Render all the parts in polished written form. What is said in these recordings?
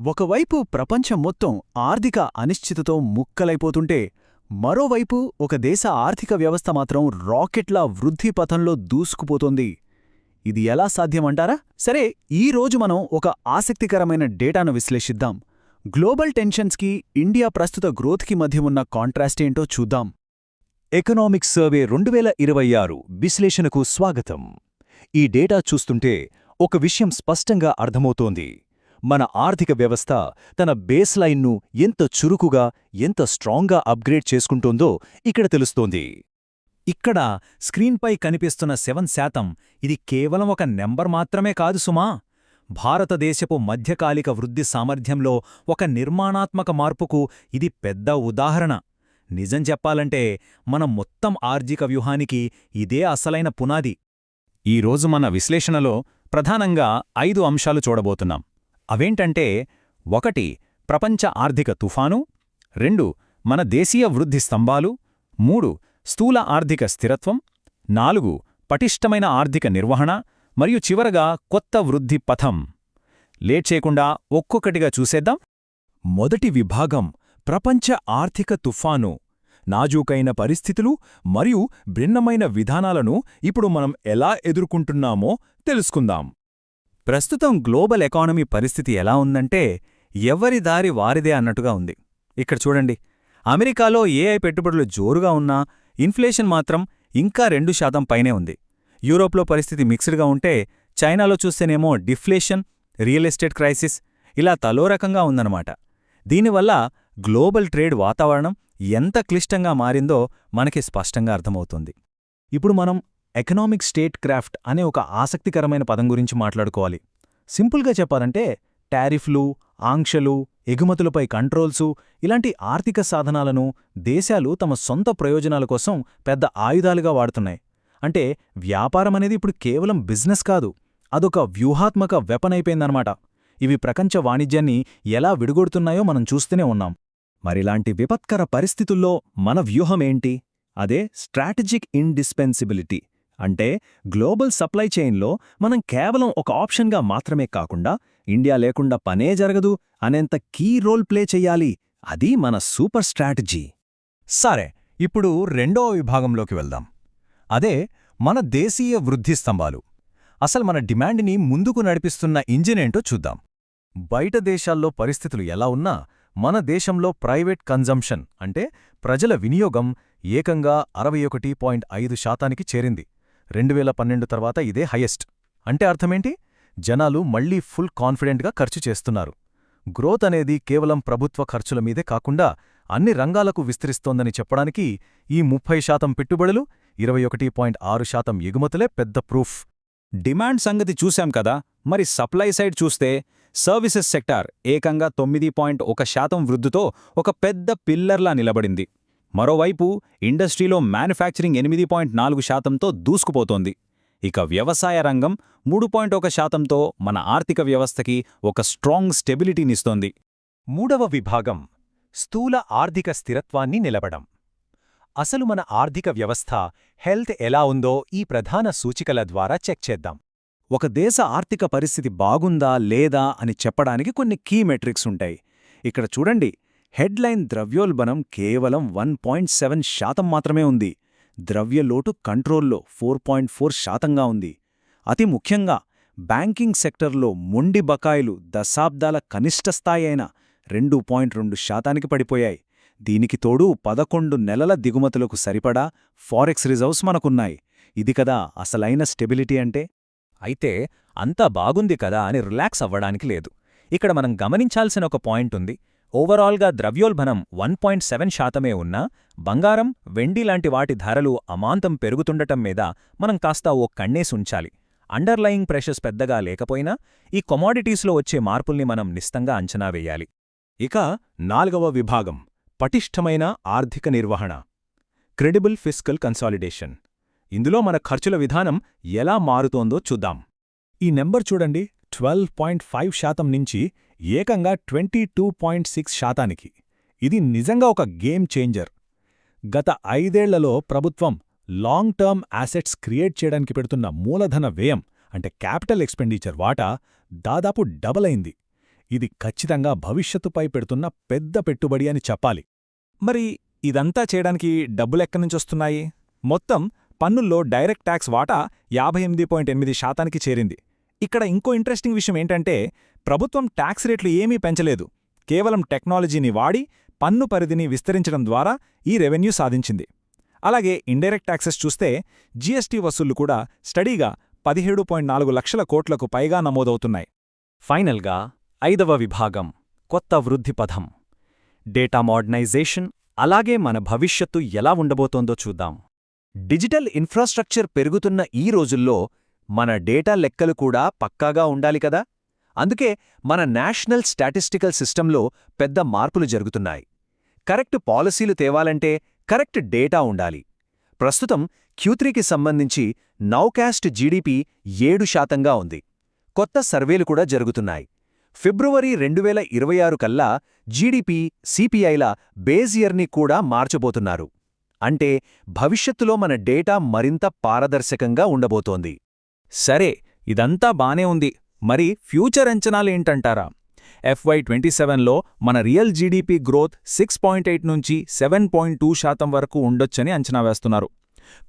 ఒకవైపు ప్రపంచం మొత్తం ఆర్థిక అనిశ్చితతో ముక్కలైపోతుంటే, మరోవైపు ఒక దేశ ఆర్థిక వ్యవస్థ మాత్రం రాకెట్లా వృద్ధి పథంలో దూసుకుపోతోంది. ఇది ఎలా సాధ్యమంటారా? సరే, ఈరోజు మనం ఒక ఆసక్తికరమైన డేటాను విశ్లేషిద్దాం. గ్లోబల్ టెన్షన్స్కి ఇండియా ప్రస్తుత గ్రోత్కి మధ్య ఉన్న కాంట్రాస్ట్ ఏంటో చూద్దాం. ఎకనామిక్ సర్వే 2026 విశ్లేషణకు స్వాగతం. ఈ డేటా చూస్తుంటే ఒక విషయం స్పష్టంగా అర్థమవుతోంది. మన ఆర్థిక వ్యవస్థ తన బేస్ లైన్ను ఎంత చురుకుగా, ఎంత స్ట్రాంగ్గా అప్గ్రేడ్ చేసుకుంటోందో ఇక్కడ తెలుస్తోంది. ఇక్కడ స్క్రీన్పై కనిపిస్తున్న 7% ఇది కేవలం ఒక నెంబర్ మాత్రమే కాదు సుమా. భారతదేశపు మధ్యకాలిక వృద్ధి సామర్థ్యంలో ఒక నిర్మాణాత్మక మార్పుకు ఇది పెద్ద ఉదాహరణ. నిజం చెప్పాలంటే మన మొత్తం ఆర్థిక వ్యూహానికి ఇదే అసలైన పునాది. ఈరోజు మన విశ్లేషణలో ప్రధానంగా 5 అంశాలు చూడబోతున్నాం. అవేంటంటే 1 ప్రపంచ ఆర్థిక తుఫాను, 2 మన దేశీయ వృద్ధి స్తంభాలు, 3 స్థూల ఆర్థిక స్థిరత్వం, 4 పటిష్టమైన ఆర్థిక నిర్వహణ, మరియు చివరగా కొత్త వృద్ధి పథం. లేట్ చేయకుండా ఒక్కొక్కటిగా చూసేద్దాం. మొదటి విభాగం ప్రపంచ ఆర్థిక తుఫాను. నాజూకైన పరిస్థితులు మరియు భిన్నమైన విధానాలను ఇప్పుడు మనం ఎలా ఎదుర్కొంటున్నామో తెలుసుకుందాం. ప్రస్తుతం గ్లోబల్ ఎకానమీ పరిస్థితి ఎలా ఉందంటే ఎవరి దారి వారిదే అన్నట్టుగా ఉంది. ఇక్కడ చూడండి, అమెరికాలో ఏఐ పెట్టుబడులు జోరుగా ఉన్నా ఇన్ఫ్లేషన్ మాత్రం ఇంకా 2% పైనే ఉంది. యూరోప్లో పరిస్థితి మిక్స్డ్గా ఉంటే చైనాలో చూస్తేనేమో డిఫ్లేషన్, రియల్ ఎస్టేట్ క్రైసిస్ ఇలా తలో రకంగా ఉందన్నమాట. దీనివల్ల గ్లోబల్ ట్రేడ్ వాతావరణం ఎంత క్లిష్టంగా మారిందో మనకి స్పష్టంగా అర్థమవుతుంది. ఇప్పుడు మనం ఎకనామిక్ స్టేట్ క్రాఫ్ట్ అనే ఒక ఆసక్తికరమైన పదం గురించి మాట్లాడుకోవాలి. సింపుల్గా చెప్పాలంటే టారిఫ్లు, ఆంక్షలు, ఎగుమతులపై కంట్రోల్సు ఇలాంటి ఆర్థిక సాధనాలను దేశాలు తమ సొంత ప్రయోజనాల కోసం పెద్ద ఆయుధాలుగా వాడుతున్నాయి. అంటే వ్యాపారమనేది ఇప్పుడు కేవలం బిజినెస్ కాదు, అదొక వ్యూహాత్మక వెపన్ అయిపోయిందన్నమాట. ఇవి ప్రపంచ వాణిజ్యాన్ని ఎలా విడుగొడుతున్నాయో మనం చూస్తూనే ఉన్నాం. మరిలాంటి విపత్కర పరిస్థితుల్లో మన వ్యూహమేంటి? అదే స్ట్రాటజిక్ ఇండిస్పెన్సిబిలిటీ. అంటే గ్లోబల్ సప్లై చైన్లో మనం కేవలం ఒక ఆప్షన్గా మాత్రమే కాకుండా ఇండియా లేకుండా పనే జరగదు అనేంత కీ రోల్ ప్లే చెయ్యాలి. అది మన సూపర్ స్ట్రాటజీ. సరే, ఇప్పుడు 2వ విభాగంలోకి వెళ్దాం. అదే మన దేశీయ వృద్ధి స్తంభాలు. అసలు మన డిమాండ్ని ముందుకు నడిపిస్తున్న ఇంజినేంటో చూద్దాం. బయట దేశాల్లో పరిస్థితులు ఎలా ఉన్నా మన దేశంలో ప్రైవేట్ కన్జంప్షన్ అంటే ప్రజల వినియోగం ఏకంగా 61.5% చేరింది. 2012 తర్వాత ఇదే హైయెస్ట్. అంటే అర్థమేంటి? జనాలు మళ్లీ ఫుల్ కాన్ఫిడెంట్గా ఖర్చు చేస్తున్నారు. గ్రోత్ అనేది కేవలం ప్రభుత్వ ఖర్చుల మీదే కాకుండా అన్ని రంగాలకు విస్తరిస్తోందని చెప్పడానికి ఈ 30% పెట్టుబడులు, 21.6% ఎగుమతులే పెద్ద ప్రూఫ్. డిమాండ్ సంగతి చూశాం కదా, మరి సప్లై సైడ్ చూస్తే సర్వీసెస్ సెక్టార్ ఏకంగా 9.1% వృద్ధితో ఒక పెద్ద పిల్లర్లా నిలబడింది. మరోవైపు ఇండస్ట్రీలో మ్యానుఫ్యాక్చరింగ్ 8.4%తో దూసుకుపోతోంది. ఇక వ్యవసాయ రంగం 3.1%తో మన ఆర్థిక వ్యవస్థకి ఒక స్ట్రాంగ్ స్టెబిలిటీనిస్తోంది. 3వ విభాగం స్థూల ఆర్థిక స్థిరత్వాన్ని నిలబడం. అసలు మన ఆర్థిక వ్యవస్థ హెల్త్ ఎలా ఉందో ఈ ప్రధాన సూచికల ద్వారా చెక్ చేద్దాం. ఒక దేశ ఆర్థిక పరిస్థితి బాగుందా లేదా అని చెప్పడానికి కొన్ని కీ మెట్రిక్స్ ఉంటాయి. ఇక్కడ చూడండి, హెడ్లైన్ ద్రవ్యోల్బణం కేవలం 1.7% మాత్రమే ఉంది. ద్రవ్యలోటు కంట్రోల్లో 4.4%గా ఉంది. అతి ముఖ్యంగా బ్యాంకింగ్ సెక్టర్లో మొండి బకాయిలు దశాబ్దాల కనిష్ట స్థాయి అయిన 2.2%కి పడిపోయాయి. దీనికి తోడు 11 నెలల దిగుమతులకు సరిపడా ఫారెక్స్ రిజర్వ్స్ మనకున్నాయి. ఇది కదా అసలైన స్టెబిలిటీ అంటే. అయితే అంతా బాగుంది కదా అని రిలాక్స్ అవ్వడానికి లేదు. ఇక్కడ మనం గమనించాల్సిన ఒక పాయింట్ ఉంది. ఓవరాల్గా ద్రవ్యోల్బణం 1.7% ఉన్నా బంగారం, వెండి లాంటి వాటి ధరలు అమాంతం పెరుగుతుండటం మీద మనం కాస్త ఓ కన్నేసుంచాలి. అండర్లయింగ్ ప్రెషర్స్ పెద్దగా లేకపోయినా ఈ కమోడిటీస్లో వచ్చే మార్పుల్ని మనం నిస్తంగా అంచనా వేయాలి. ఇక 4వ విభాగం పటిష్టమైన ఆర్థిక నిర్వహణ, క్రెడిబుల్ ఫిస్కల్ కన్సాలిడేషన్. ఇందులో మన ఖర్చుల విధానం ఎలా మారుతోందో చూద్దాం. ఈ నెంబర్ చూడండి, 12.5% నుంచి ఏకంగా 22.6%కి. ఇది నిజంగా ఒక గేమ్ చేంజర్. గత 5 ఏళ్లలో ప్రభుత్వం లాంగ్ టర్మ్ యాసెట్స్ క్రియేట్ చేయడానికి పెడుతున్న మూలధన వ్యయం అంటే క్యాపిటల్ ఎక్స్పెండిచర్ వాటా దాదాపు డబల్ అయింది. ఇది ఖచ్చితంగా భవిష్యత్తుపై పెడుతున్న పెద్ద పెట్టుబడి అని చెప్పాలి. మరి ఇదంతా చేయడానికి డబ్బులెక్కడ్నుంచొస్తున్నాయి? మొత్తం పన్నుల్లో డైరెక్ట్ ట్యాక్స్ వాటా 58.8% చేరింది. ఇక్కడ ఇంకో ఇంట్రెస్టింగ్ విషయం ఏంటంటే, ప్రభుత్వం ట్యాక్స్ రేట్లు ఏమీ పెంచలేదు. కేవలం టెక్నాలజీని వాడి పన్ను పరిధిని విస్తరించడం ద్వారా ఈ రెవెన్యూ సాధించింది. అలాగే ఇండైరెక్ట్ ట్యాక్సెస్ చూస్తే జీఎస్టీ వసూళ్లు కూడా స్టడీగా 17.4 లక్షల కోట్లకు పైగా నమోదవుతున్నాయి. ఫైనల్గా 5వ విభాగం కొత్త వృద్ధి పథం. డేటా మోడర్నైజేషన్, అలాగే మన భవిష్యత్తు ఎలా ఉండబోతోందో చూద్దాం. డిజిటల్ ఇన్ఫ్రాస్ట్రక్చర్ పెరుగుతున్న ఈ రోజుల్లో మన డేటా లెక్కలు కూడా పక్కాగా ఉండాలి కదా. అందుకే మన నేషనల్ స్టాటిస్టికల్ సిస్టంలో పెద్ద మార్పులు జరుగుతున్నాయి. కరెక్ట్ పాలసీలు తేవాలంటే కరెక్ట్ డేటా ఉండాలి. ప్రస్తుతం Q3కి సంబంధించి నౌకాస్ట్ జీడీపీ 7% ఉంది. కొత్త సర్వేలు కూడా జరుగుతున్నాయి. ఫిబ్రవరి 2026 కల్లా జీడీపీ, సిపిఐల బేస్ ఇయర్ని కూడా మార్చబోతున్నారు. అంటే భవిష్యత్తులో మన డేటా మరింత పారదర్శకంగా ఉండబోతోంది. సరే, ఇదంతా బానే ఉంది. మరి ఫ్యూచర్ అంచనాలేంటంటారా? FY27లో మన రియల్ జీడీపీ గ్రోత్ 6.8 నుంచి 7.2% వరకు ఉండొచ్చని అంచనా వేస్తున్నారు.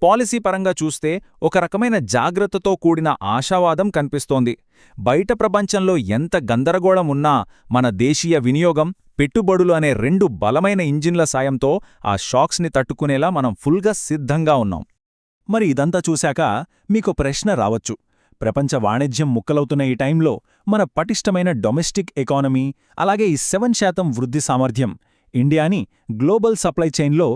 పాలసీ పరంగా చూస్తే ఒక రకమైన జాగ్రత్తతో కూడిన ఆశావాదం కనిపిస్తోంది. బయట ప్రపంచంలో ఎంత గందరగోళం ఉన్నా మన దేశీయ వినియోగం, పెట్టుబడులు అనే 2 బలమైన ఇంజిన్ల సాయంతో ఆ షాక్స్ని తట్టుకునేలా మనం ఫుల్గా సిద్ధంగా ఉన్నాం. మరి ఇదంతా చూశాక మీకో ప్రశ్న రావచ్చు. ప్రపంచ వాణిజ్యం ముక్కలవుతున్న ఈ టైంలో మన పటిష్టమైన డొమెస్టిక్ ఎకానమీ, అలాగే ఈ 7% వృద్ధి సామర్థ్యం ఇండియాని గ్లోబల్ సప్లై చైన్లో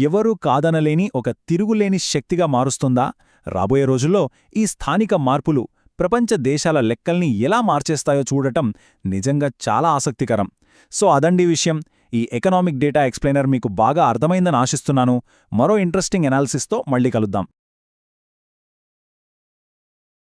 ఎవరూ కాదనలేని ఒక తిరుగులేని శక్తిగా మారుస్తుందా? రాబోయే రోజుల్లో ఈ స్థానిక మార్పులు ప్రపంచ దేశాల లెక్కల్ని ఎలా మార్చేస్తాయో చూడటం నిజంగా చాలా ఆసక్తికరం. సో అదండి విషయం. ఈ ఎకనామిక్ డేటా ఎక్స్ప్లెయినర్ మీకు బాగా అర్థమైందని ఆశిస్తున్నాను. మరో ఇంట్రెస్టింగ్ ఎనాలిసిస్తో మళ్ళీ కలుద్దాం.